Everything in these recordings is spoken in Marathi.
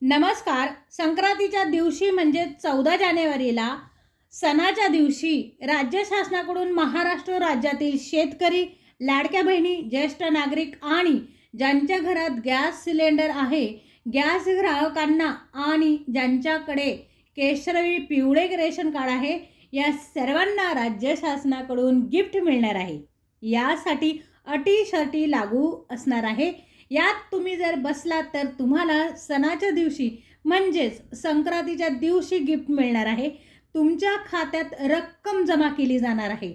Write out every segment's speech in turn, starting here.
नमस्कार. संक्रांतीच्या दिवशी म्हणजे 14 जानेवारीला सणाच्या दिवशी राज्य शासनाकडून महाराष्ट्र राज्यातील शेतकरी, लाडक्या बहिणी, ज्येष्ठ नागरिक आणि ज्यांच्या घरात गॅस सिलेंडर आहे, गॅस ग्राहकांना आणि ज्यांच्याकडे केशरी पिवळे रेशन कार्ड आहे, या सर्वांना राज्य शासनाकडून गिफ्ट मिळणार आहे. यासाठी अटी-शर्ती लागू असणार आहे. यात तुम्ही जर बसलात तर तुम्हाला सणाच्या दिवशी म्हणजेच संक्रांतीच्या दिवशी गिफ्ट मिळणार आहे. तुमच्या खात्यात रक्कम जमा केली जाणार आहे.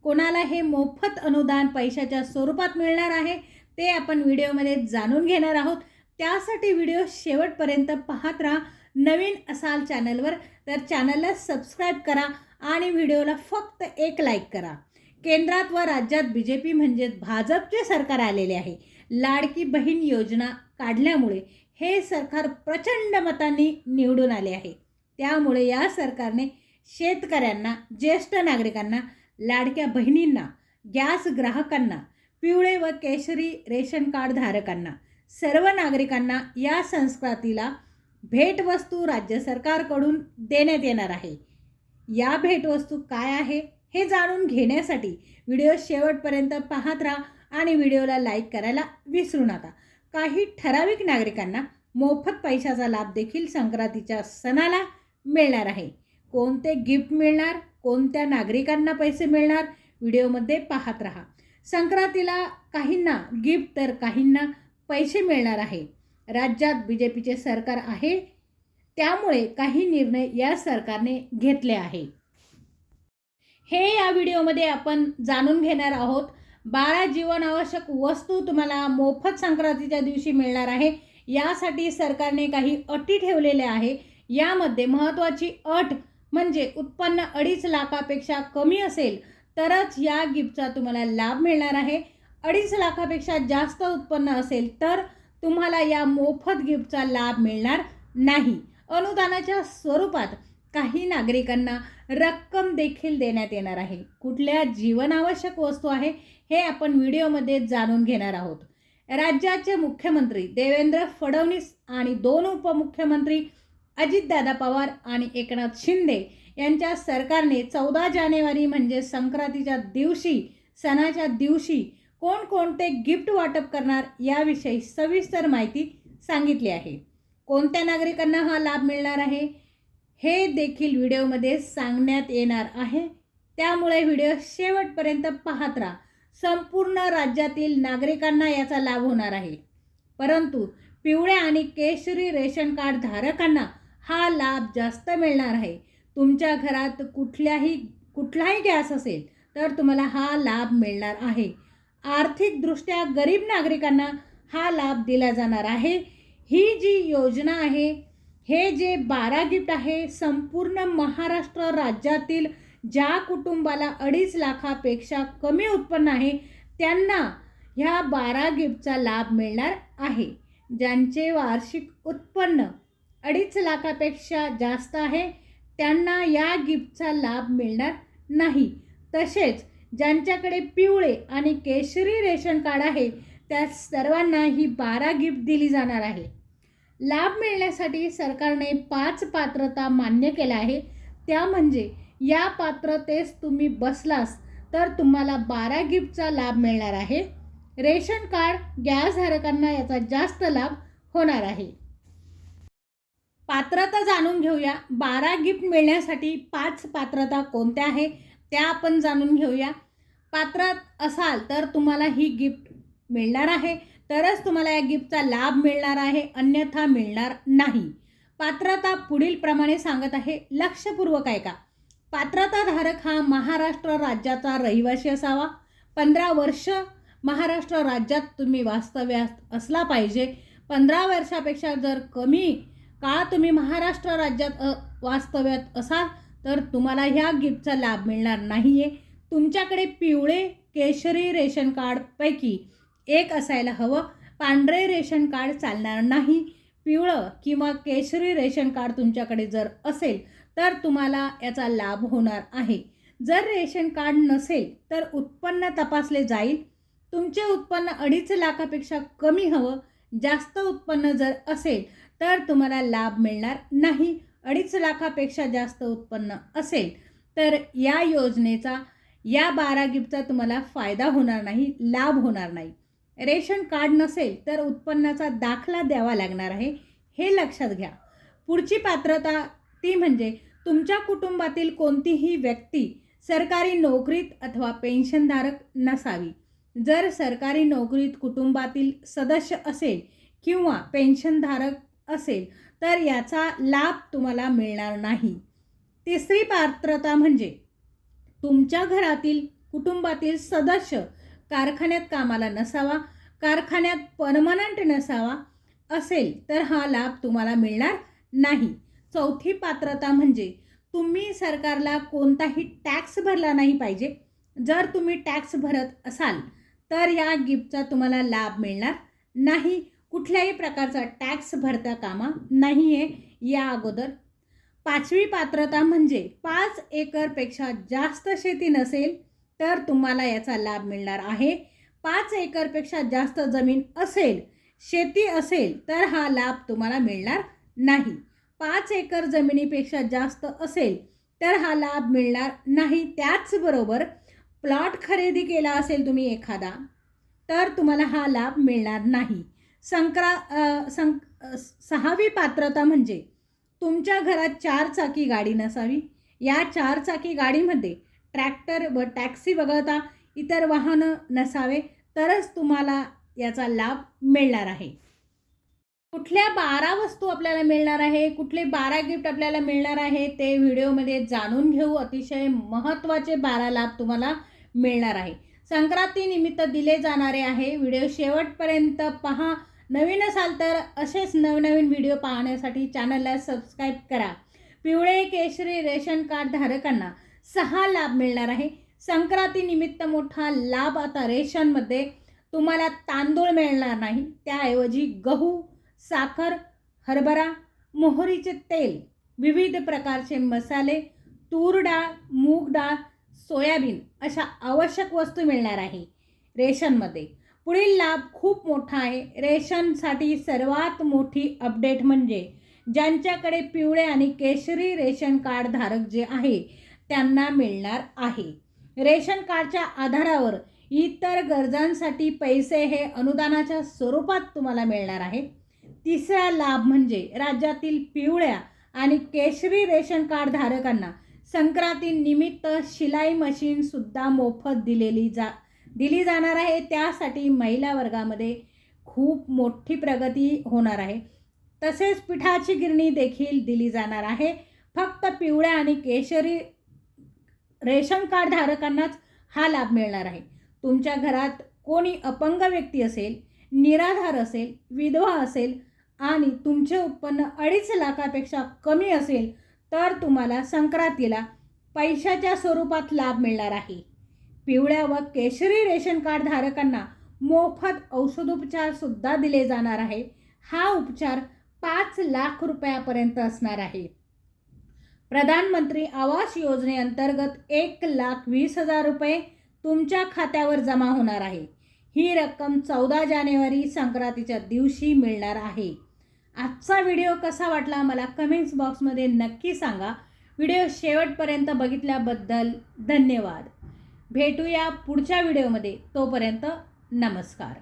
कोणाला हे मोफत अनुदान पैशाच्या स्वरूपात मिळणार आहे ते आपण व्हिडिओमध्ये जाणून घेणार आहोत. त्यासाठी व्हिडिओ शेवटपर्यंत पाहत राहा. नवीन असाल चॅनलवर तर चॅनलला सबस्क्राईब करा आणि व्हिडिओला फक्त एक लाईक करा. केंद्रात व राज्यात BJP म्हणजेच भाजपचे सरकार आलेले आहे. लाडकी बहीण योजना काढल्यामुळे हे सरकार प्रचंड मतांनी निवडून आले आहे. त्यामुळे या सरकारने शेतकऱ्यांना, ज्येष्ठ नागरिकांना, लाडक्या बहिणींना, गॅस ग्राहकांना, पिवळे व केशरी रेशन कार्ड धारकांना, सर्व नागरिकांना या संक्रांतीला भेटवस्तू राज्य सरकारकडून देण्यात येणार आहे. या भेटवस्तू काय आहे हे जाणून घेण्यासाठी व्हिडिओ शेवटपर्यंत पाहत राहा आणि व्हिडिओला लाईक करायला विसरू नका. काही ठराविक नागरिकांना मोफत पैशाचा लाभ देखील संक्रांतीच्या सणाला मिळणार आहे. कोणते गिफ्ट मिळणार, कोणत्या नागरिकांना पैसे मिळणार, व्हिडिओमध्ये पाहत राहा. संक्रांतीला काहींना गिफ्ट तर काहींना पैसे मिळणार आहे. राज्यात BJPचे सरकार आहे, त्यामुळे काही निर्णय या सरकारने घेतले आहे. हे या व्हिडिओमध्ये आपण जाणून घेणार आहोत. 12 जीवनावश्यक वस्तू तुम्हाला मोफत संक्रांतीच्या दिवशी मिळणार आहे. यासाठी सरकारने काही अटी ठेवलेल्या आहे. यामध्ये महत्त्वाची अट म्हणजे उत्पन्न 2.5 लाखापेक्षा कमी असेल तरच या गिफ्टचा तुम्हाला लाभ मिळणार आहे. 2.5 लाखापेक्षा जास्त उत्पन्न असेल तर तुम्हाला या मोफत गिफ्टचा लाभ मिळणार नाही. अनुदानाच्या स्वरूपात काही नागरिकांना रक्कम देखील देण्यात येणार आहे. कुठल्या जीवनावश्यक वस्तू आहे हे आपण व्हिडिओमध्ये जाणून घेणार आहोत. राज्याचे मुख्यमंत्री देवेंद्र फडणवीस आणि 2 उपमुख्यमंत्री अजितदादा पवार आणि एकनाथ शिंदे यांच्या सरकारने 14 जानेवारी म्हणजे संक्रांतीच्या दिवशी, सणाच्या दिवशी कोणकोणते गिफ्ट वाटप करणार याविषयी सविस्तर माहिती सांगितली आहे. कोणत्या नागरिकांना हा लाभ मिळणार आहे हे देखील व्हिडिओमध्ये सांगण्यात येणार आहे. त्यामुळे व्हिडिओ शेवटपर्यंत पाहत राहा. संपूर्ण राज्यातील नागरिकांना याचा लाभ होणार आहे. परंतु पिवळे आणि केशरी रेशन कार्ड धारकांना हा लाभ जास्त मिळणार आहे. तुमच्या घरात कुठलाही गॅस असेल तर तुम्हाला हा लाभ मिळणार आहे. आर्थिकदृष्ट्या गरीब नागरिकांना हा लाभ दिला जाणार आहे. ही जी योजना आहे, हे जे 12 गिफ्ट आहे, संपूर्ण महाराष्ट्र राज्यातील ज्या कुटुंबाला 2.5 लाखापेक्षा कमी उत्पन्न आहे त्यांना ह्या 12 गिफ्टचा लाभ मिळणार आहे. ज्यांचे वार्षिक उत्पन्न 2.5 लाखापेक्षा जास्त आहे त्यांना या गिफ्टचा लाभ मिळणार नाही. तसेच ज्यांच्याकडे पिवळे आणि केशरी रेशन कार्ड आहे त्या सर्वांना ही 12 गिफ्ट दिली जाणार आहे. लाभ मिळण्यासाठी सरकारने 5 पात्रता मान्य केल्या आहे. त्या म्हणजे या पात्रतेस तुम्ही बसलास तर तुम्हाला 12 गिफ्टचा लाभ मिळणार आहे. रेशन कार्ड गॅस धारकांना याचा जास्त लाभ होणार आहे. पात्रता जाणून घेऊया. 12 गिफ्ट मिळण्यासाठी 5 पात्रता कोणत्या आहे त्या आपण जाणून घेऊया. पात्र असाल तर तुम्हाला ही गिफ्ट मिळणार आहे, तरच तुम्हाला या गिफ्टचा लाभ मिळणार आहे, अन्यथा मिळणार नाही. पात्रता पुढील प्रमाणे सांगत आहे, लक्षपूर्वक ऐका. पात्रता धारक हा महाराष्ट्र राज्याचा रहिवासी असावा. 15 वर्ष महाराष्ट्र राज्यात तुम्ही वास्तव्यास असला पाहिजे. 15 वर्षापेक्षा जर कमी काळ तुम्ही महाराष्ट्र राज्यात वास्तव्यात असाल तर तुम्हाला ह्या गिफ्टचा लाभ मिळणार नाही आहे. तुमच्याकडे पिवळे केशरी रेशन कार्डपैकी एक असायला हवं. पांढरे रेशन कार्ड चालणार नाही. पिवळं किंवा केशरी रेशन कार्ड तुमच्याकडे जर असेल तर तुम्हाला याचा लाभ होणार आहे. जर रेशन कार्ड नसेल तर उत्पन्न तपासले जाईल. तुमचे उत्पन्न 2.5 लाखापेक्षा कमी हवं. जास्त उत्पन्न जर असेल तर तुम्हाला लाभ मिळणार नाही. 2.5 लाखापेक्षा जास्त उत्पन्न असेल तर या योजनेचा, या 12 गिफ्टचा तुम्हाला फायदा होणार नाही, लाभ होणार नाही. रेशन कार्ड नसेल तर उत्पन्नाचा दाखला द्यावा लागणार आहे, हे लक्षात घ्या. पुढची पात्रता ती म्हणजे तुमच्या कुटुंबातील कोणतीही व्यक्ती सरकारी नोकरीत अथवा पेन्शनधारक नसावी. जर सरकारी नोकरीत कुटुंबातील सदस्य असेल किंवा पेन्शनधारक असेल तर याचा लाभ तुम्हाला मिळणार नाही. तिसरी पात्रता म्हणजे तुमच्या घरातील कुटुंबातील सदस्य कारखान्यात कामाला नसावा, कारखान्यात परमनंट नसावा असेल तर हा लाभ तुम्हाला मिळणार नाही. चौथी पात्रता म्हणजे तुम्ही सरकारला कोणताही टॅक्स भरला नाही पाहिजे. जर तुम्ही टॅक्स भरत असाल तर या गिफ्टचा तुम्हाला लाभ मिळणार नाही. कुठल्याही प्रकारचा टॅक्स भरता कामा नाही आहे या अगोदर. पाचवी पात्रता म्हणजे 5 एकरपेक्षा जास्त शेती नसेल तर तुम्हाला याचा लाभ मिळणार आहे. 5 एकरपेक्षा जास्त जमीन असेल, शेती असेल तर हा लाभ तुम्हाला मिळणार नाही. 5 एकर जमिनीपेक्षा जास्त असेल तर हा लाभ मिळणार नाही. त्याचबरोबर प्लॉट खरेदी केला असेल तुम्ही एखादा तर तुम्हाला हा लाभ मिळणार नाही. सहावी पात्रता म्हणजे तुमच्या घरात 4 चाकी गाडी नसावी. या 4 चाकी गाडीमध्ये ट्रॅक्टर व टॅक्सी वगळता इतर वाहनं नसावे तरच तुम्हाला याचा लाभ मिळणार आहे. कुठल्या 12 वस्तू आपल्याला मिळणार आहे, कुठले 12 गिफ्ट आपल्याला मिळणार आहे ते व्हिडिओमध्ये जाणून घेऊ. अतिशय महत्त्वाचे 12 लाभ तुम्हाला मिळणार आहे. संक्रांतीनिमित्त दिले जाणारे आहे. व्हिडिओ शेवटपर्यंत पहा. नवीन असाल तर असेच नवनवीन व्हिडिओ पाहण्यासाठी चॅनलला सबस्क्राईब करा. पिवळे केशरी रेशन कार्ड धारकांना 6 लाभ मिळणार आहे. संक्रांतीनिमित्त मोठा लाभ. आता रेशनमध्ये तुम्हाला तांदूळ मिळणार नाही, त्याऐवजी गहू, साखर, हरभरा, मोहरीचे तेल, विविध प्रकारचे मसाले, तूर डाळ, मूग डाळ, सोयाबीन अशा आवश्यक वस्तू मिळणार आहे रेशनमध्ये. पुढील लाभ खूप मोठा आहे. रेशनसाठी सर्वात मोठी अपडेट म्हणजे ज्यांच्याकडे पिवळे आणि केशरी रेशन कार्ड धारक जे आहे त्यांना मिळणार आहे. रेशन कार्डच्या आधारावर इतर गरजांसाठी पैसे हे अनुदानाच्या स्वरूपात तुम्हाला मिळणार आहे. तिसरा लाभ म्हणजे राज्यातील पिवळ्या आणि केशरी रेशन कार्ड धारकांना संक्रांतीनिमित्त शिलाई मशीनसुद्धा मोफत दिली जाणार आहे. त्यासाठी महिला वर्गामध्ये खूप मोठी प्रगती होणार आहे. तसेच पिठाची गिरणी देखील दिली जाणार आहे. फक्त पिवळ्या आणि केशरी रेशन कार्ड धारकांनाच हा लाभ मिळणार आहे. तुमच्या घरात कोणी अपंग व्यक्ती असेल, निराधार असेल, विधवा असेल आणि तुमचे उत्पन्न 2.5 लाखापेक्षा कमी असेल तर तुम्हाला संक्रांतीला पैशाच्या स्वरूपात लाभ मिळणार आहे. पिवळ्या व केशरी रेशन कार्ड धारकांना मोफत औषधोपचार सुद्धा दिले जाणार आहे. हा उपचार 5 लाख रुपयापर्यंत असणार आहे. प्रधानमंत्री आवास योजनेअंतर्गत 1,20,000 रुपये तुमच्या खात्यावर जमा होणार आहे. ही रक्कम 14 जानेवारी संक्रांतीच्या दिवशी मिळणार आहे. आजचा व्हिडिओ कसा वाटला मला कमेंट्स बॉक्समध्ये नक्की सांगा. व्हिडिओ शेवटपर्यंत बघितल्याबद्दल धन्यवाद. भेटूया पुढच्या व्हिडिओमध्ये. तोपर्यंत नमस्कार.